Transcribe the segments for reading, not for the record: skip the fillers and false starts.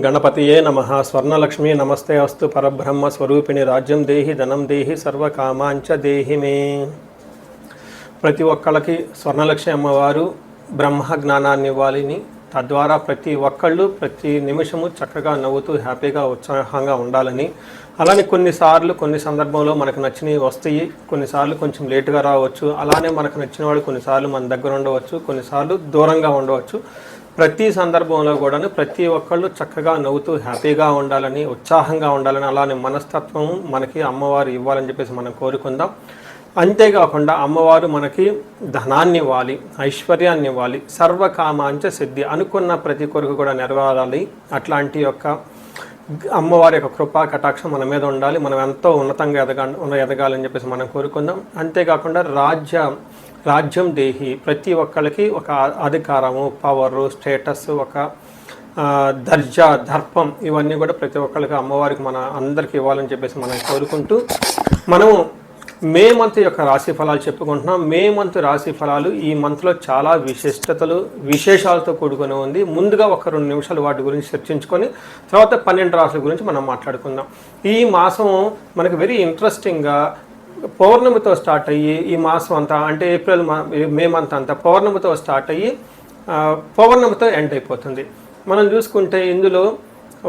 గణపతియే నమః. స్వర్ణలక్ష్మి నమస్తే అస్తు. పరబ్రహ్మ స్వరూపిణి రాజ్యం దేహి ధనం దేహి సర్వకామాంచ దేహి మే. ప్రతి ఒక్కళ్ళకి స్వర్ణలక్ష్మి అమ్మవారు బ్రహ్మ జ్ఞానాన్ని ఇవ్వాలని, తద్వారా ప్రతి ఒక్కళ్ళు ప్రతి నిమిషము చక్కగా నవ్వుతూ హ్యాపీగా ఉత్సాహంగా ఉండాలని, అలానే కొన్ని సందర్భంలో మనకు నచ్చినవి వస్తాయి, కొన్నిసార్లు కొంచెం లేటుగా రావచ్చు. అలానే మనకు నచ్చిన వాళ్ళు కొన్నిసార్లు మన దగ్గర ఉండవచ్చు, కొన్నిసార్లు దూరంగా ఉండవచ్చు. ప్రతి సందర్భంలో కూడా ప్రతి ఒక్కళ్ళు చక్కగా నవ్వుతూ హ్యాపీగా ఉండాలని, ఉత్సాహంగా ఉండాలని, అలానే మనస్తత్వం మనకి అమ్మవారు ఇవ్వాలని చెప్పేసి మనం కోరుకుందాం. అంతేకాకుండా అమ్మవారు మనకి ధనాన్ని ఇవ్వాలి, ఐశ్వర్యాన్ని ఇవ్వాలి, సర్వకామాంచ సిద్ధి, అనుకున్న ప్రతి కొరకు కూడా నెరవేరాలి. అట్లాంటి యొక్క అమ్మవారి యొక్క కృపా కటాక్షం మన మీద ఉండాలి. మనం ఎంతో ఉన్నతంగా ఎదగాలని చెప్పేసి మనం కోరుకుందాం. అంతేకాకుండా రాజ్యం దేహి, ప్రతి ఒక్కరికి ఒక అధికారము, పవరు, స్టేటస్, ఒక దర్జా, దర్పం, ఇవన్నీ కూడా ప్రతి ఒక్కరికి అమ్మవారికి మన అందరికీ ఇవ్వాలని చెప్పేసి మనం కోరుకుంటూ మనము మే మంత్ యొక్క రాశి ఫలాలు చెప్పుకుంటున్నాం. మే మంత్ రాశి ఫలాలు ఈ మంత్లో చాలా విశేషాలతో కూడుకొని ఉంది. ముందుగా ఒక 2 నిమిషాలు వాటి గురించి చర్చించుకొని తర్వాత 12 రాశుల గురించి మనం మాట్లాడుకుందాం. ఈ మాసం మనకు వెరీ ఇంట్రెస్టింగ్గా పౌర్ణమితో స్టార్ట్ అయ్యి ఈ మాసం అంతా, అంటే మే మంత్ అంతా పౌర్ణమితో స్టార్ట్ అయ్యి పౌర్ణమితో ఎండ్ అయిపోతుంది. మనం చూసుకుంటే ఇందులో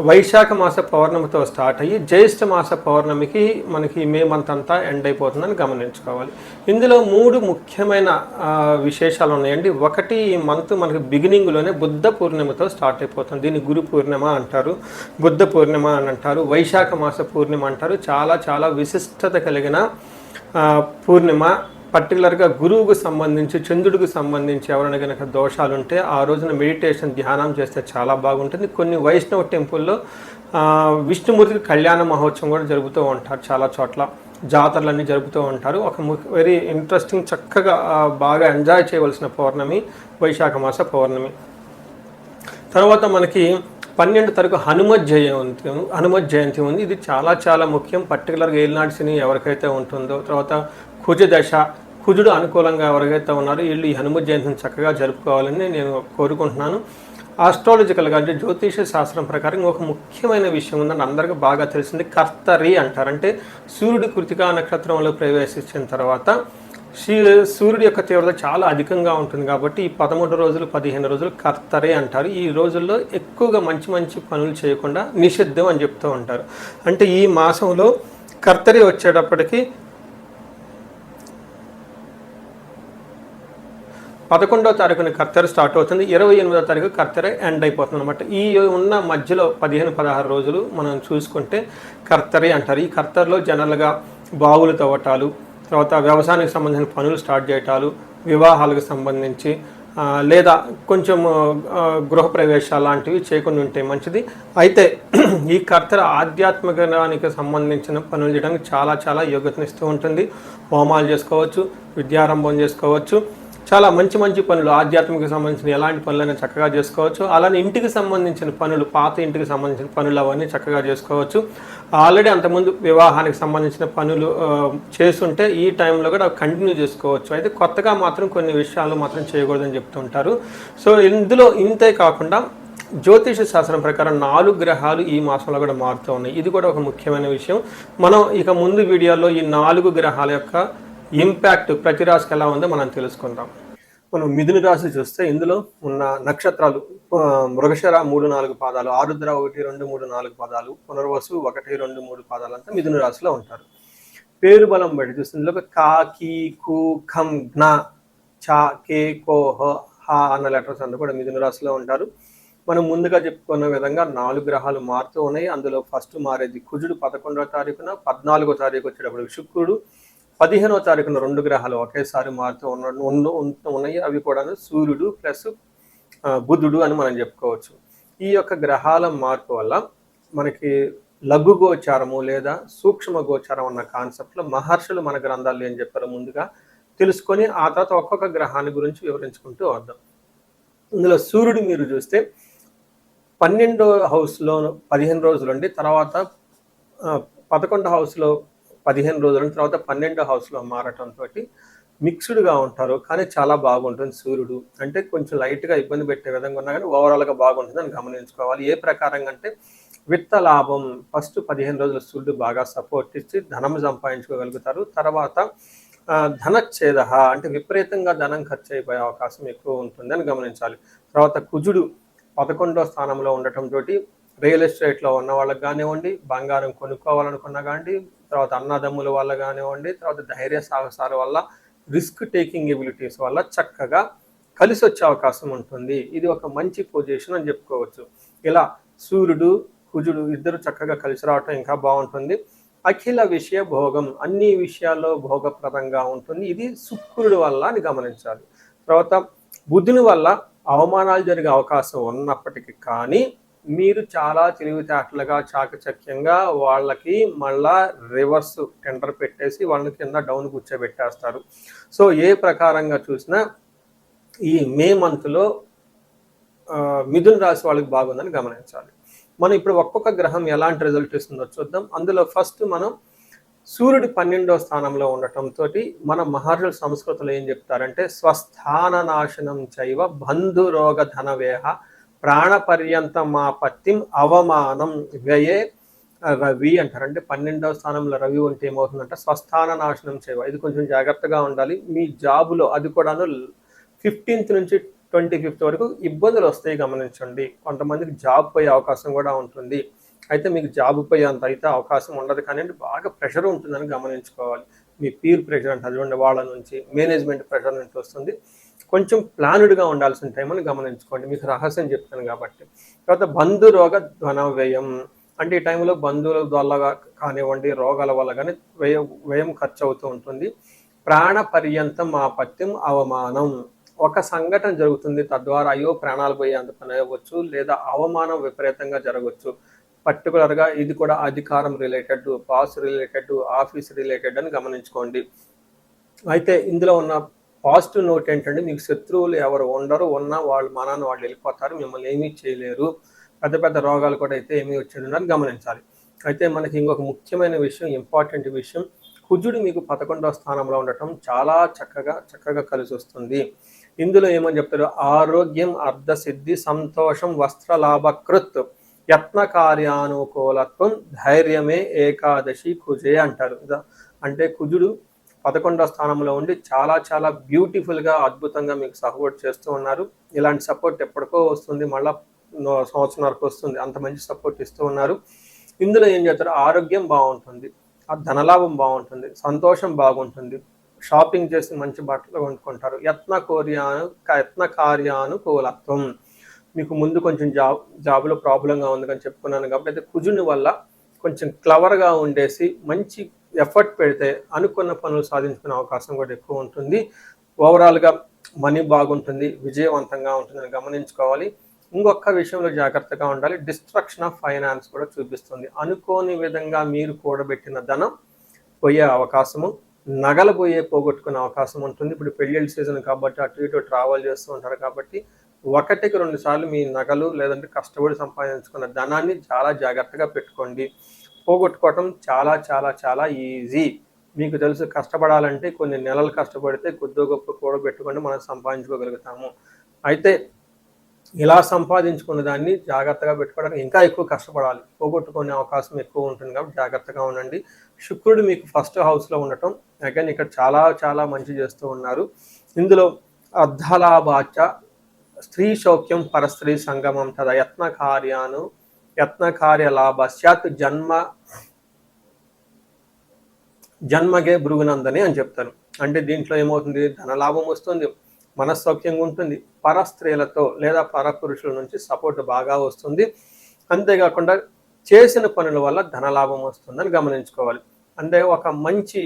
వైశాఖ మాస పౌర్ణమితో స్టార్ట్ అయ్యి జ్యేష్ఠ మాస పౌర్ణమికి మనకి మే మంత్ అంతా ఎండ్ అయిపోతుందని గమనించుకోవాలి. ఇందులో 3 ముఖ్యమైన విశేషాలు ఉన్నాయండి. ఒకటి, ఈ మంత్ మనకి బిగినింగ్లోనే బుద్ధ పూర్ణిమతో స్టార్ట్ అయిపోతుంది. దీన్ని గురు పూర్ణిమ అంటారు, బుద్ధ పూర్ణిమ అని అంటారు, వైశాఖ మాస పూర్ణిమ అంటారు. చాలా చాలా విశిష్టత కలిగిన పూర్ణిమ. పర్టికులర్గా గురువుకు సంబంధించి, చంద్రుడికి సంబంధించి ఎవరైనా కనుక దోషాలు ఉంటే ఆ రోజున మెడిటేషన్, ధ్యానం చేస్తే చాలా బాగుంటుంది. కొన్ని వైష్ణవ టెంపుల్లో విష్ణుమూర్తికి కళ్యాణ మహోత్సవం కూడా జరుపుతూ ఉంటారు. చాలా చోట్ల జాతరలన్నీ జరుపుతూ ఉంటారు. ఒక వెరీ ఇంట్రెస్టింగ్, చక్కగా బాగా ఎంజాయ్ చేయవలసిన పౌర్ణమి వైశాఖ మాస పౌర్ణమి. తర్వాత మనకి 12 తారీఖు హనుమత్ జయంతి ఉంది. ఇది చాలా చాలా ముఖ్యం. పర్టికులర్గా ఏలినాటి శని ఎవరికైతే ఉంటుందో, తర్వాత కుజుడు అనుకూలంగా ఎవరికైతే ఉన్నారో వీళ్ళు ఈ హనుమత్ జయంతిని చక్కగా జరుపుకోవాలని నేను కోరుకుంటున్నాను. ఆస్ట్రాలజికల్గా, అంటే జ్యోతిష శాస్త్రం ప్రకారం ఒక ముఖ్యమైన విషయం ఉందని అందరికీ బాగా తెలిసింది. కర్తరి అంటారు. అంటే సూర్యుడు కృతికా నక్షత్రంలో ప్రవేశించిన తర్వాత సూర్యుడి యొక్క తీవ్రత చాలా అధికంగా ఉంటుంది కాబట్టి ఈ 13 రోజులు 15 రోజులు కర్తరే అంటారు. ఈ రోజుల్లో ఎక్కువగా మంచి పనులు చేయకుండా నిషిద్ధం అని చెప్తూ ఉంటారు. అంటే ఈ మాసంలో కర్తరి వచ్చేటప్పటికి 11వ తారీఖున కర్తెర స్టార్ట్ అవుతుంది, 28వ తారీఖు కర్తెర ఎండ్ అయిపోతుంది అనమాట. ఈ ఉన్న మధ్యలో 15-16 రోజులు మనం చూసుకుంటే కర్తరి అంటారు. ఈ కర్తెరలో జనరల్గా బావులు తవ్వటాలు, తర్వాత వ్యవసాయానికి సంబంధించిన పనులు స్టార్ట్ చేయటాలు, వివాహాలకు సంబంధించి లేదా కొంచెం గృహప్రవేశాలు లాంటివి చేయకుండా ఉంటే మంచిది. అయితే ఈ కర్తెర ఆధ్యాత్మికానికి సంబంధించిన పనులు చేయడానికి చాలా చాలా యోగ్యతనిస్తూ ఉంటుంది. హోమాలు చేసుకోవచ్చు, విద్యారంభం చేసుకోవచ్చు, చాలా మంచి పనులు, ఆధ్యాత్మిక సంబంధించిన ఎలాంటి పనులైనా చక్కగా చేసుకోవచ్చు. అలానే ఇంటికి సంబంధించిన పనులు, పాత ఇంటికి సంబంధించిన పనులు అవన్నీ చక్కగా చేసుకోవచ్చు. ఆల్రెడీ అంతకుముందు వివాహానికి సంబంధించిన పనులు చేస్తుంటే ఈ టైంలో కూడా కంటిన్యూ చేసుకోవచ్చు. అయితే కొత్తగా మాత్రం కొన్ని విషయాలు మాత్రం చేయకూడదని చెప్తుంటారు. సో ఇందులో ఇంతే కాకుండా జ్యోతిష శాస్త్రం ప్రకారం 4 గ్రహాలు ఈ మాసంలో కూడా మారుతూ ఉన్నాయి. ఇది కూడా ఒక ముఖ్యమైన విషయం. మనం ఇక ముందు వీడియోలో ఈ 4 గ్రహాల యొక్క ఇంపాక్ట్ ప్రతి రాశికి ఎలా ఉందో మనం తెలుసుకుందాం. మనం మిథున రాశి చూస్తే ఇందులో ఉన్న నక్షత్రాలు మృగశిర 3-4 పాదాలు, ఆరుద్ర 1-2-3-4 పాదాలు, పునర్వసు 1-2-3 పాదాలు అంతా మిథున రాశిలో ఉంటారు. పేరు బలం బట్టి చూస్తే ఇందులో కా, కీ, కు, ఖం, జ్ఞ, చ, కే, కో, హ అన్న లెటర్స్ అంతా కూడా మిథున రాశిలో ఉంటారు. మనం ముందుగా చెప్పుకున్న విధంగా 4 గ్రహాలు మారుతూ ఉన్నాయి. అందులో ఫస్ట్ మారేది కుజుడు 11వ తారీఖున, 14వ తారీఖు వచ్చేటప్పుడు శుక్రుడు, 15వ తారీఖున 2 గ్రహాలు ఒకేసారి మారుతూ ఉన్నాయి. అవి కూడా సూర్యుడు ప్లస్ బుధుడు అని మనం చెప్పుకోవచ్చు. ఈ యొక్క గ్రహాల మార్పు వల్ల మనకి లఘు గోచారము లేదా సూక్ష్మ గోచారం అన్న కాన్సెప్ట్లో మహర్షులు మన గ్రంథాలు ఏం చెప్పారో ముందుగా తెలుసుకొని ఆ తర్వాత ఒక్కొక్క గ్రహాన్ని గురించి వివరించుకుంటూ వద్దాం. ఇందులో సూర్యుడు మీరు చూస్తే 12వ హౌస్లో 15 రోజులు అండి, తర్వాత 11వ హౌస్లో 15 రోజుల తర్వాత 12వ హౌస్లో మారటంతో మిక్స్డ్గా ఉంటారు, కానీ చాలా బాగుంటుంది సూర్యుడు. అంటే కొంచెం లైట్గా ఇబ్బంది పెట్టే విధంగా ఉన్నా కానీ ఓవరాల్గా బాగుంటుంది అని గమనించుకోవాలి. ఏ ప్రకారంగా అంటే విత్త లాభం ఫస్ట్ 15 రోజులు సూర్యుడు బాగా సపోర్ట్ ఇచ్చి ధనం సంపాదించుకోగలుగుతారు. తర్వాత ధనచ్ఛేద అంటే విపరీతంగా ధనం ఖర్చు అయిపోయే అవకాశం ఎక్కువ ఉంటుంది అని గమనించాలి. తర్వాత కుజుడు 11వ స్థానంలో ఉండటంతో రియల్ ఎస్టేట్లో ఉన్న వాళ్ళకి కానివ్వండి, బంగారం కొనుక్కోవాలనుకున్నా కానివ్వండి, తర్వాత అన్నదమ్ముల వల్ల కానివ్వండి, తర్వాత ధైర్య సాహసాల వల్ల, రిస్క్ టేకింగ్ ఎబిలిటీస్ వల్ల చక్కగా కలిసి వచ్చే అవకాశం ఉంటుంది. ఇది ఒక మంచి పొజిషన్ అని చెప్పుకోవచ్చు. ఇలా సూర్యుడు కుజుడు ఇద్దరు చక్కగా కలిసి రావటం ఇంకా బాగుంటుంది. అఖిల విషయ భోగం, అన్ని విషయాల్లో భోగప్రదంగా ఉంటుంది. ఇది శుక్రుడి వల్ల అని గమనించాలి. తర్వాత బుధుని వల్ల అవమానాలు జరిగే అవకాశం ఉన్నప్పటికీ కానీ మీరు చాలా తెలివితేటలుగా చాకచక్యంగా వాళ్ళకి మళ్ళా రివర్స్ టెండర్ పెట్టేసి వాళ్ళని కింద డౌన్ కూర్చోబెట్టేస్తారు. సో ఏ ప్రకారంగా చూసినా ఈ మే మంత్లో మిథున రాశి వాళ్ళకి బాగుందని గమనించాలి. మనం ఇప్పుడు ఒక్కొక్క గ్రహం ఎలాంటి రిజల్ట్ ఇస్తుందో చూద్దాం. అందులో ఫస్ట్ మనం సూర్యుడు 12వ స్థానంలో ఉండటంతో మన మహర్షుల సంస్కృతిలో ఏం చెప్తారంటే స్వస్థాన నాశనం చైవ బంధురోగ ధనవేహ ప్రాణపర్యంతమాపత్తిం అవమానం వ్యయే రవి అంటారు. అంటే 12వ స్థానంలో రవి ఉంటే ఏమవుతుందంటే స్వస్థాన నాశనం చేయవ. ఇది కొంచెం జాగ్రత్తగా ఉండాలి. మీ జాబులో అది కూడాను 15th నుంచి 25th వరకు ఇబ్బందులు వస్తాయి గమనించండి. కొంతమందికి జాబ్ పోయే అవకాశం కూడా ఉంటుంది. అయితే మీకు జాబ్ పోయే అంత అయితే అవకాశం ఉండదు, కానీ బాగా ప్రెషర్ ఉంటుందని గమనించుకోవాలి. మీ పీర్ ప్రెషర్ అంటే అది వాళ్ళ నుంచి, మేనేజ్మెంట్ ప్రెషర్ నుంచి వస్తుంది. కొంచెం ప్లానుడ్గా ఉండాల్సిన టైం అని గమనించుకోండి. మీకు రహస్యం చెప్తాను కాబట్టి. తర్వాత బంధురోగ ధన వ్యయం, అంటే ఈ టైంలో బంధువుల వల్ల కానివ్వండి, రోగాల వల్ల కానీ వ్యయం ఖర్చు అవుతూ ఉంటుంది. ప్రాణ పర్యంతం ఆపత్యం అవమానం, ఒక సంఘటన జరుగుతుంది, తద్వారా అయ్యో ప్రాణాలు పోయే అంత పని అవ్వచ్చు, లేదా అవమానం విపరీతంగా జరగవచ్చు. పర్టికులర్గా ఇది కూడా అధికారం related, boss related, office related అని గమనించుకోండి. అయితే ఇందులో ఉన్న పాజిటివ్ నోట్ ఏంటంటే మీకు శత్రువులు ఎవరు ఉండరు, ఉన్నా వాళ్ళు మనాన్ని వాళ్ళు వెళ్ళిపోతారు, మిమ్మల్ని ఏమీ చేయలేరు. పెద్ద పెద్ద రోగాలు కూడా అయితే ఏమీ వచ్చేదని గమనించాలి. అయితే మనకి ఇంకొక ముఖ్యమైన విషయం, ఇంపార్టెంట్ విషయం, కుజుడు మీకు 11వ స్థానంలో ఉండటం చాలా చక్కగా కలిసి వస్తుంది. ఇందులో ఏమని చెప్తారు, ఆరోగ్యం అర్ధసిద్ధి సంతోషం వస్త్రలాభకృత్ యత్న కార్యానుకూలత్వం ధైర్యమే ఏకాదశి కుజే అంటారు. అంటే కుజుడు 11వ స్థానంలో ఉండి చాలా బ్యూటిఫుల్గా అద్భుతంగా మీకు సపోర్ట్ చేస్తూ ఉన్నారు. ఇలాంటి సపోర్ట్ ఎప్పటికో వస్తుంది, మళ్ళీ సంవత్సరానికి వస్తుంది, అంత మంచి సపోర్ట్ ఇస్తూ ఉన్నారు. ఇందులో ఏం చేస్తారు, ఆరోగ్యం బాగుంటుంది, ధనలాభం బాగుంటుంది, సంతోషం బాగుంటుంది, షాపింగ్ చేసి మంచి బట్టలు కొనుక్కుంటారు. యత్న కార్యానుకూలత్వం, మీకు ముందు కొంచెం జాబ్లో ప్రాబ్లంగా ఉంది అని చెప్పుకున్నాను కాబట్టి, అయితే కుజుని వల్ల కొంచెం క్లవర్గా ఉండేసి మంచి ఎఫర్ట్ పెడితే అనుకున్న పనులు సాధించుకునే అవకాశం కూడా ఎక్కువ ఉంటుంది. ఓవరాల్గా మనీ బాగుంటుంది, విజయవంతంగా ఉంటుందని గమనించుకోవాలి. ఇంకొక విషయంలో జాగ్రత్తగా ఉండాలి, డిస్ట్రక్షన్ ఆఫ్ ఫైనాన్స్ కూడా చూపిస్తుంది. అనుకోని విధంగా మీరు కూడబెట్టిన ధనం పోయే అవకాశము, నగలు పోగొట్టుకునే అవకాశం ఉంటుంది. ఇప్పుడు పెళ్ళిళ్ళ సీజన్ కాబట్టి అటు ఇటు ట్రావెల్ చేస్తూ ఉంటారు కాబట్టి 1కి 2 సార్లు మీ నగలు లేదంటే కష్టపడి సంపాదించుకున్న ధనాన్ని చాలా జాగ్రత్తగా పెట్టుకోండి. పోగొట్టుకోవటం చాలా ఈజీ. మీకు తెలుసు, కష్టపడాలంటే కొన్ని నెలలు కష్టపడితే కొద్దో గొప్ప కూడబెట్టుకొని మనం సంపాదించుకోగలుగుతాము. అయితే ఇలా సంపాదించుకున్న దాన్ని జాగ్రత్తగా పెట్టుకోవడానికి ఇంకా ఎక్కువ కష్టపడాలి, పోగొట్టుకునే అవకాశం ఎక్కువ ఉంటుంది కాబట్టి జాగ్రత్తగా ఉండండి. శుక్రుడు మీకు ఫస్ట్ హౌస్లో ఉండటం అగైన్ ఇక్కడ చాలా మంచి చేస్తూ ఉన్నారు. ఇందులో అర్ధలాభాచ స్త్రీ సౌఖ్యం పరస్త్రీ సంగమం తద యత్నకార్య లాభ స్యాత్ జన్మగే భృగునందని అని చెప్తారు. అంటే దీంట్లో ఏమవుతుంది, ధనలాభం వస్తుంది, మనస్సౌఖ్యంగా ఉంటుంది, పరస్త్రీలతో లేదా పరపురుషుల నుంచి సపోర్ట్ బాగా వస్తుంది. అంతేకాకుండా చేసిన పనుల వల్ల ధనలాభం వస్తుందని గమనించుకోవాలి. అంటే ఒక మంచి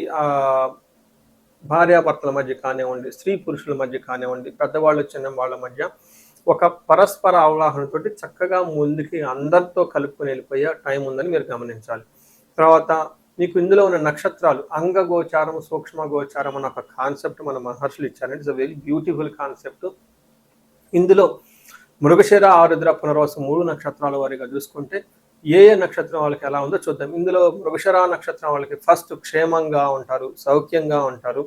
భార్యాభర్తల మధ్య కానివ్వండి, స్త్రీ పురుషుల మధ్య కానివ్వండి, పెద్దవాళ్ళు చిన్న వాళ్ళ మధ్య ఒక పరస్పర అవగాహనతోటి చక్కగా ముందుకి అందరితో కలుపుకొని వెళ్ళిపోయే టైం ఉందని మీరు గమనించాలి. తర్వాత మీకు ఇందులో ఉన్న నక్షత్రాలు అంగగోచారం, సూక్ష్మ గోచారం అన్న ఒక కాన్సెప్ట్ మన మహర్షులు ఇచ్చారంటే it's a very beautiful concept. ఇందులో మృగశిర, ఆరుద్ర, పునర్వసు 3 నక్షత్రాల వారిగా చూసుకుంటే ఏ నక్షత్రం వాళ్ళకి ఎలా ఉందో చూద్దాం. ఇందులో మృగశిర నక్షత్రం వాళ్ళకి ఫస్ట్ క్షేమంగా ఉంటారు, సౌఖ్యంగా ఉంటారు.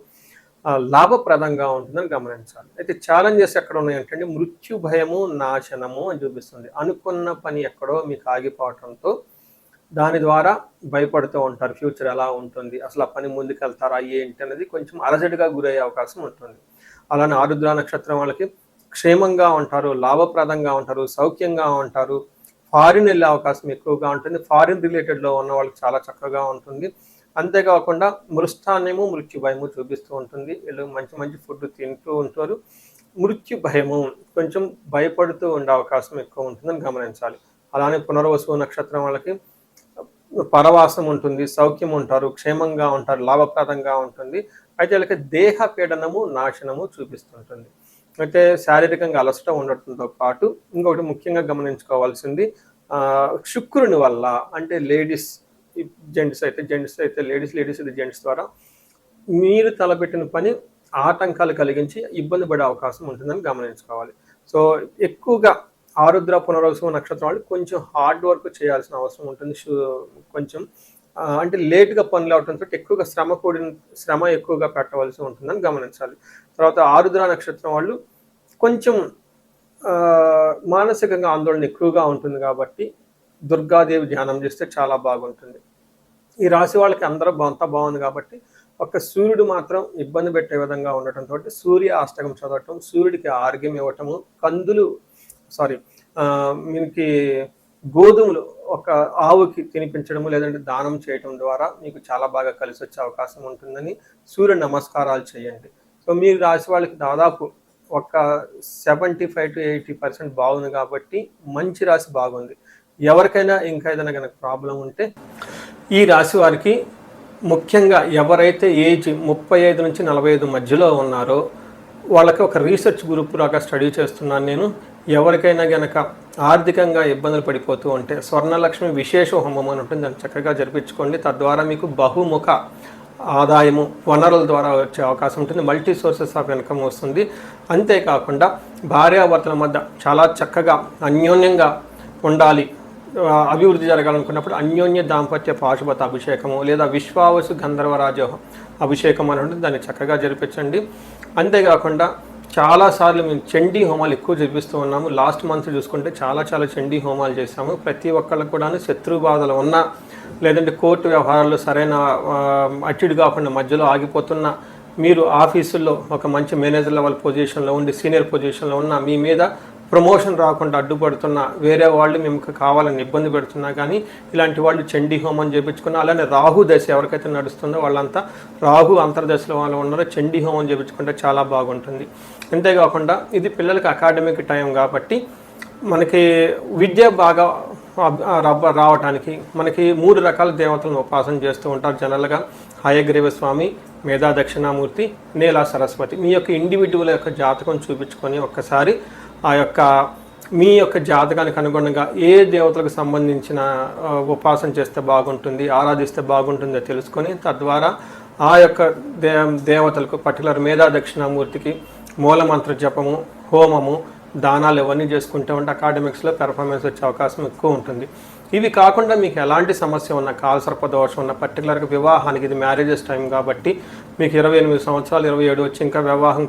లాభప్రదంగా ఉంటుందని గమనించాలి. అయితే ఛాలెంజెస్ ఎక్కడ ఉన్నాయంటే మృత్యు భయము నాశనము అని చూపిస్తుంది. అనుకున్న పని ఎక్కడో మీకు ఆగిపోవటంతో దాని ద్వారా భయపడుతూ ఉంటారు. ఫ్యూచర్ ఎలా ఉంటుంది, అసలు ఆ పని ముందుకెళ్తారా ఏంటి అనేది కొంచెం అలజడిగా గురయ్యే అవకాశం ఉంటుంది. అలానే ఆరుద్ర నక్షత్రం వాళ్ళకి క్షేమంగా ఉంటారు, లాభప్రదంగా ఉంటారు, సౌఖ్యంగా ఉంటారు, ఫారిన్ వెళ్ళే అవకాశం ఎక్కువగా ఉంటుంది. ఫారిన్ రిలేటెడ్లో ఉన్న వాళ్ళకి చాలా చక్కగా ఉంటుంది. అంతేకాకుండా మృష్టాన్యము మృత్యు భయము చూపిస్తూ ఉంటుంది. వీళ్ళు మంచి మంచి ఫుడ్ తింటూ ఉంటారు. మృత్యు భయము కొంచెం భయపడుతూ ఉండే అవకాశం ఎక్కువ ఉంటుందని గమనించాలి. అలానే పునర్వసు నక్షత్రం వాళ్ళకి పరవాసం ఉంటుంది, సౌఖ్యం ఉంటారు, క్షేమంగా ఉంటారు, లాభప్రదంగా ఉంటుంది. అయితే వీళ్ళకి దేహ పీడనము నాశనము చూపిస్తుంటుంది. అయితే శారీరకంగా అలసట ఉండటంతో పాటు ఇంకొకటి ముఖ్యంగా గమనించుకోవాల్సింది శుక్రుని వల్ల, అంటే జెంట్స్ అయితే లేడీస్ అయితే జెంట్స్ ద్వారా మీరు తలపెట్టిన పని ఆటంకాలు కలిగించి ఇబ్బంది పడే అవకాశం ఉంటుందని గమనించుకోవాలి. సో ఎక్కువగా ఆరుద్ర పునర్వసు నక్షత్రం వాళ్ళు కొంచెం హార్డ్ వర్క్ చేయాల్సిన అవసరం ఉంటుంది. కొంచెం అంటే లేట్గా పనులు అవడంతో ఎక్కువగా శ్రమ ఎక్కువగా పెట్టవలసి ఉంటుందని గమనించాలి. తర్వాత ఆరుద్ర నక్షత్రం వాళ్ళు కొంచెం మానసికంగా ఆందోళన ఎక్కువగా ఉంటుంది కాబట్టి దుర్గాదేవి ధ్యానం చేస్తే చాలా బాగుంటుంది. ఈ రాశి వాళ్ళకి అంతా బాగుంది కాబట్టి ఒక్క సూర్యుడు మాత్రం ఇబ్బంది పెట్టే విధంగా ఉండటంతో సూర్య అష్టకం చదవటం, సూర్యుడికి ఆర్గ్యం ఇవ్వటము, మీకు గోధుమలు ఒక ఆవుకి తినిపించడము లేదంటే దానం చేయటం ద్వారా మీకు చాలా బాగా కలిసి వచ్చే అవకాశం ఉంటుందని సూర్య నమస్కారాలు చేయండి. సో మీరు రాశి వాళ్ళకి దాదాపు ఒక 75 to 80% బాగుంది కాబట్టి మంచి రాశి బాగుంది. ఎవరికైనా ఇంకా ఏదైనా కనుక ప్రాబ్లం ఉంటే ఈ రాశి వారికి ముఖ్యంగా ఎవరైతే ఏజ్ 35 నుంచి 45 మధ్యలో ఉన్నారో వాళ్ళకి ఒక రీసెర్చ్ గ్రూప్ లాగా స్టడీ చేస్తున్నాను నేను. ఎవరికైనా గనక ఆర్థికంగా ఇబ్బందులు పడిపోతూ ఉంటే స్వర్ణలక్ష్మి విశేష హోమం అని ఉంటుంది, దాన్ని చక్కగా జరిపించుకోండి. తద్వారా మీకు బహుముఖ ఆదాయము వనరుల ద్వారా వచ్చే అవకాశం ఉంటుంది. మల్టీ సోర్సెస్ ఆఫ్ ఇన్కమ్ వస్తుంది. అంతేకాకుండా భార్యాభర్తల మధ్య చాలా చక్కగా అన్యోన్యంగా ఉండాలి, అభివృద్ధి జరగాలనుకున్నప్పుడు అన్యోన్య దాంపత్య పాశుపత అభిషేకము లేదా విశ్వావసు గంధర్వరాజ అభిషేకం అని ఉంటుంది, దాన్ని చక్కగా జరిపించండి. అంతేకాకుండా చాలాసార్లు మేము చండీ హోమాలు ఎక్కువ జరిపిస్తూ ఉన్నాము. లాస్ట్ మంత్ చూసుకుంటే చాలా చండీ హోమాలు చేశాము. ప్రతి ఒక్కళ్ళకు కూడా శత్రు బాధలు ఉన్నా లేదంటే కోర్టు వ్యవహారాల్లో సరైన అట్టిడు కాకుండా మధ్యలో ఆగిపోతున్న మీరు ఆఫీసుల్లో ఒక మంచి మేనేజర్ లెవెల్ పొజిషన్లో ఉండి సీనియర్ పొజిషన్లో ఉన్న మీ మీద ప్రమోషన్ రాకుండా అడ్డుపడుతున్న వేరే వాళ్ళు మేము కావాలని ఇబ్బంది పెడుతున్నా కానీ ఇలాంటి వాళ్ళు చండీ హోమం చేయించుకున్న, అలానే రాహు దశ ఎవరికైతే నడుస్తుందో వాళ్ళంతా రాహు అంతర్దశలో వాళ్ళు ఉన్నారో చండీ హోమం చేయించుకుంటే చాలా బాగుంటుంది. అంతేకాకుండా ఇది పిల్లలకి అకాడమిక్ టైం కాబట్టి మనకి విద్య బాగా రావటానికి మనకి 3 రకాల దేవతలను ఉపాసన చేస్తూ ఉంటారు జనరల్గా. హయగ్రీవ స్వామి, మేధా దక్షిణామూర్తి, నీలా సరస్వతి. మీ యొక్క ఇండివిజువల్ యొక్క జాతకం చూపించుకొని ఒక్కసారి మీ యొక్క జాతకానికి అనుగుణంగా ఏ దేవతలకు సంబంధించిన ఉపాసన చేస్తే బాగుంటుంది, ఆరాధిస్తే బాగుంటుందో తెలుసుకొని తద్వారా ఆ యొక్క దేవతలకు పర్టికులర్ మేధా దక్షిణామూర్తికి మూలమంత్ర జపము, హోమము, దానాలు ఇవన్నీ చేసుకుంటూ ఉంటే అకాడమిక్స్లో పెర్ఫార్మెన్స్ వచ్చే అవకాశం ఎక్కువ ఉంటుంది. ఇవి కాకుండా మీకు ఎలాంటి సమస్య ఉన్న కాలసర్ప దోషం ఉన్న పర్టికులర్గా వివాహానికి, ఇది మ్యారేజెస్ టైం కాబట్టి మీకు 28 సంవత్సరాలు 27 వచ్చి ఇంకా వివాహం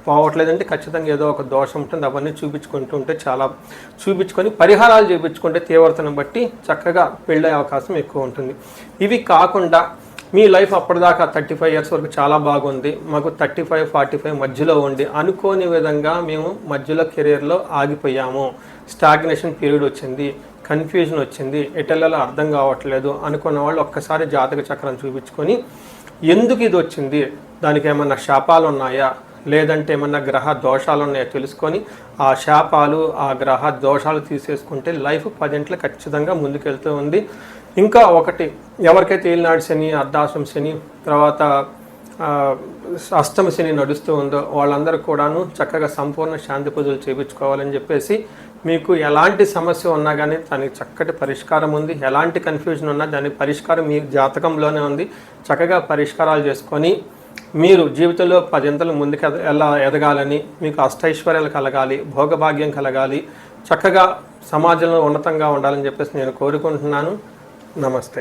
పోవట్లేదంటే ఖచ్చితంగా ఏదో ఒక దోషం ఉంటుంది. అవన్నీ చూపించుకొని పరిహారాలు చేయించుకుంటే తీవ్రతను బట్టి చక్కగా పెళ్ళే అవకాశం ఎక్కువ ఉంటుంది. ఇవి కాకుండా మీ లైఫ్ అప్పటిదాకా 35 ఇయర్స్ వరకు చాలా బాగుంది, మాకు 35, 45 మధ్యలో ఉండి అనుకోని విధంగా మేము మధ్యలో కెరీర్లో ఆగిపోయాము, స్టాగ్నేషన్ పీరియడ్ వచ్చింది, కన్ఫ్యూజన్ వచ్చింది, ఎటెల్లలో అర్థం కావట్లేదు అనుకున్న వాళ్ళు ఒక్కసారి జాతక చక్రం చూపించుకొని ఎందుకు ఇది వచ్చింది, దానికి ఏమన్నా శాపాలు ఉన్నాయా లేదంటే ఏమన్నా గ్రహ దోషాలు ఉన్నాయో తెలుసుకొని ఆ శాపాలు ఆ గ్రహ దోషాలు తీసేసుకుంటే లైఫ్ 10 ఖచ్చితంగా ముందుకెళ్తూ ఉంది. ఇంకా ఒకటి, ఎవరికైతే ఏలినాడు శని, అర్ధాశ్రమ శని, తర్వాత అష్టమ శని నడుస్తూ ఉందో వాళ్ళందరూ కూడాను చక్కగా సంపూర్ణ శాంతి పూజలు చేయించుకోవాలని చెప్పేసి, మీకు ఎలాంటి సమస్య ఉన్నా కానీ దానికి చక్కటి పరిష్కారం ఉంది. ఎలాంటి కన్ఫ్యూజన్ ఉన్నా దానికి పరిష్కారం మీ జాతకంలోనే ఉంది. చక్కగా పరిష్కారాలు చేసుకొని మీరు జీవితంలో 10 ముందుకు ఎలా ఎదగాలని, మీకు అష్టైశ్వర్యాలు కలగాలి, భోగభాగ్యం కలగాలి, చక్కగా సమాజంలో ఉన్నతంగా ఉండాలని చెప్పేసి నేను కోరుకుంటున్నాను. నమస్తే.